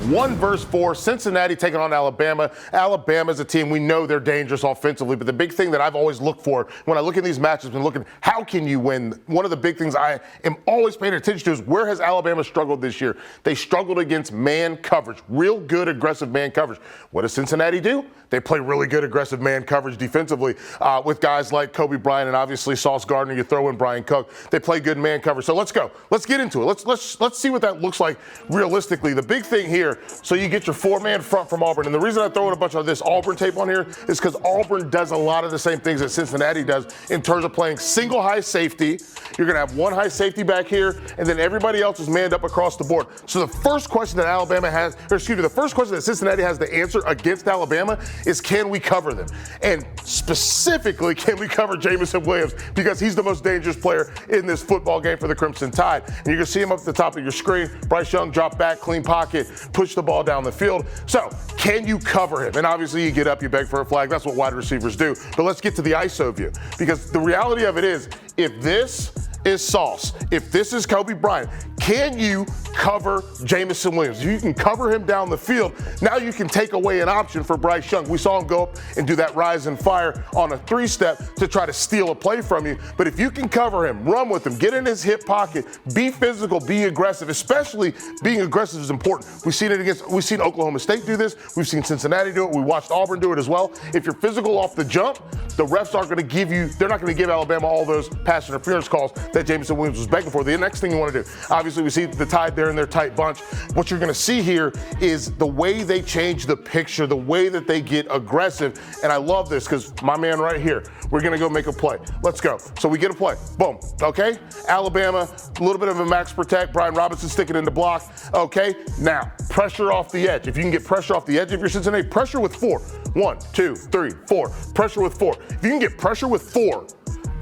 1 versus 4. Cincinnati taking on Alabama. Alabama's a team, we know they're dangerous offensively, but the big thing that I've always looked for when I look at these matches and looking, how can you win? One of the big things I am always paying attention to is where has Alabama struggled this year? They struggled against man coverage, real good aggressive man coverage. What does Cincinnati do? They play really good aggressive man coverage defensively with guys like Kobe Bryant and obviously Sauce Gardner. You throw in Brian Cook. They play good man coverage. So let's go. Let's get into it. Let's see what that looks like realistically. The big thing here, so you get your 4-man front from Auburn. And the reason I throw in a bunch of this Auburn tape on here is because Auburn does a lot of the same things that Cincinnati does in terms of playing single high safety. You're going to have one high safety back here, and then everybody else is manned up across the board. So the first question that the first question that Cincinnati has to answer against Alabama is, can we cover them? And specifically, can we cover Jameson Williams? Because he's the most dangerous player in this football game for the Crimson Tide. And you're going to see him up at the top of your screen. Bryce Young drop back, clean pocket, push the ball down the field. So can you cover him? And obviously you get up, you beg for a flag. That's what wide receivers do. But let's get to the ISO view. Because the reality of it is, if this is Sauce, if this is Kobe Bryant, can you cover Jameson Williams? If you can cover him down the field, now you can take away an option for Bryce Young. We saw him go up and do that rise and fire on a 3-step to try to steal a play from you. But if you can cover him, run with him, get in his hip pocket, be physical, be aggressive, especially being aggressive is important. We've seen Oklahoma State do this. We've seen Cincinnati do it. We watched Auburn do it as well. If you're physical off the jump, the refs aren't going to give you, they're not going to give Alabama all those pass interference calls that Jameson Williams was begging for. The next thing you want to do, obviously we see the Tide there in their tight bunch. What you're going to see here is the way they change the picture, the way that they get aggressive. And I love this because my man right here, we're going to go make a play. Let's go. So we get a play. Boom. Okay. Alabama, a little bit of a max protect. Brian Robinson sticking in the block. Okay. Now, pressure off the edge. If you can get pressure off the edge of your Cincinnati, pressure with 4. 1, 2, 3, 4. Pressure with 4. If you can get pressure with 4,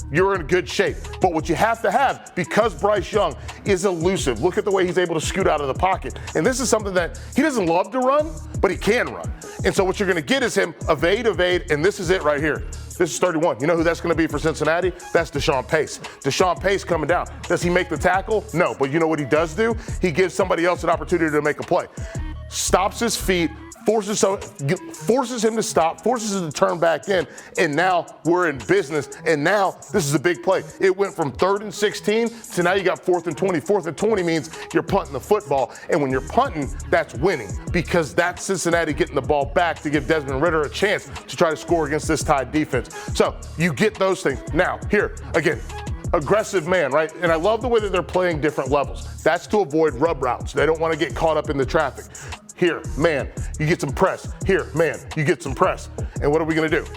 you're in good shape. But what you have to have, because Bryce Young is elusive, look at the way he's able to scoot out of the pocket. And this is something that he doesn't love to run, but he can run. And so what you're going to get is him evade, and this is it right here. This is 31. You know who that's going to be for Cincinnati? That's Deshaun Pace. Deshaun Pace coming down. Does he make the tackle? No. But you know what he does do? He gives somebody else an opportunity to make a play. Stops his feet, forces him to stop, forces him to turn back in, and now we're in business. And now this is a big play. It went from 3rd and 16 to now you got 4th and 20. 4th and 20 means you're punting the football, and when you're punting, that's winning because that's Cincinnati getting the ball back to give Desmond Ridder a chance to try to score against this Tide defense. So you get those things. Now, here, again, aggressive man, right? And I love the way that they're playing different levels. That's to avoid rub routes. They don't want to get caught up in the traffic. Here, man, you get some press. Here, man, you get some press. And what are we going to do?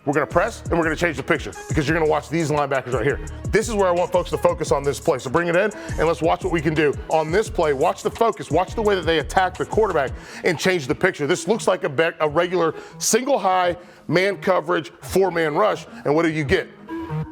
We're going to press, and we're going to change the picture because you're going to watch these linebackers right here. This is where I want folks to focus on this play. So bring it in, and let's watch what we can do on this play. Watch the focus. Watch the way that they attack the quarterback and change the picture. This looks like a regular single high man coverage 4-man rush, and what do you get?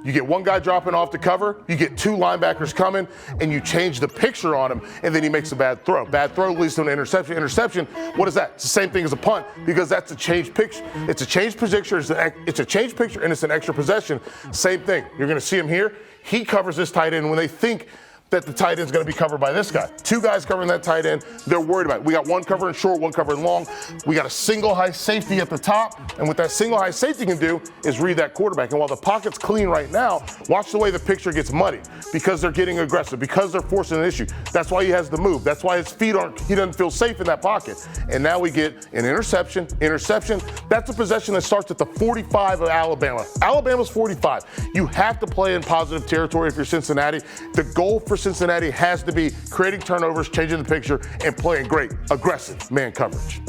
You get one guy dropping off to cover, you get 2 linebackers coming, and you change the picture on him, and then he makes a bad throw. Bad throw leads to an interception. Interception, what is that? It's the same thing as a punt because that's a change picture. It's a change picture, it's a change picture, and it's an extra possession. Same thing. You're going to see him here. He covers this tight end when they think that the tight end is going to be covered by this guy. 2 guys covering that tight end, they're worried about it. We got one covering short, one covering long. We got a single high safety at the top, and what that single high safety can do is read that quarterback. And while the pocket's clean right now, watch the way the picture gets muddy because they're getting aggressive, because they're forcing an issue. That's why he has to move. That's why his feet he doesn't feel safe in that pocket. And now we get an interception. That's a possession that starts at the 45 of Alabama. Alabama's 45. You have to play in positive territory if you're Cincinnati. The goal for Cincinnati has to be creating turnovers, changing the picture, and playing great, aggressive man coverage.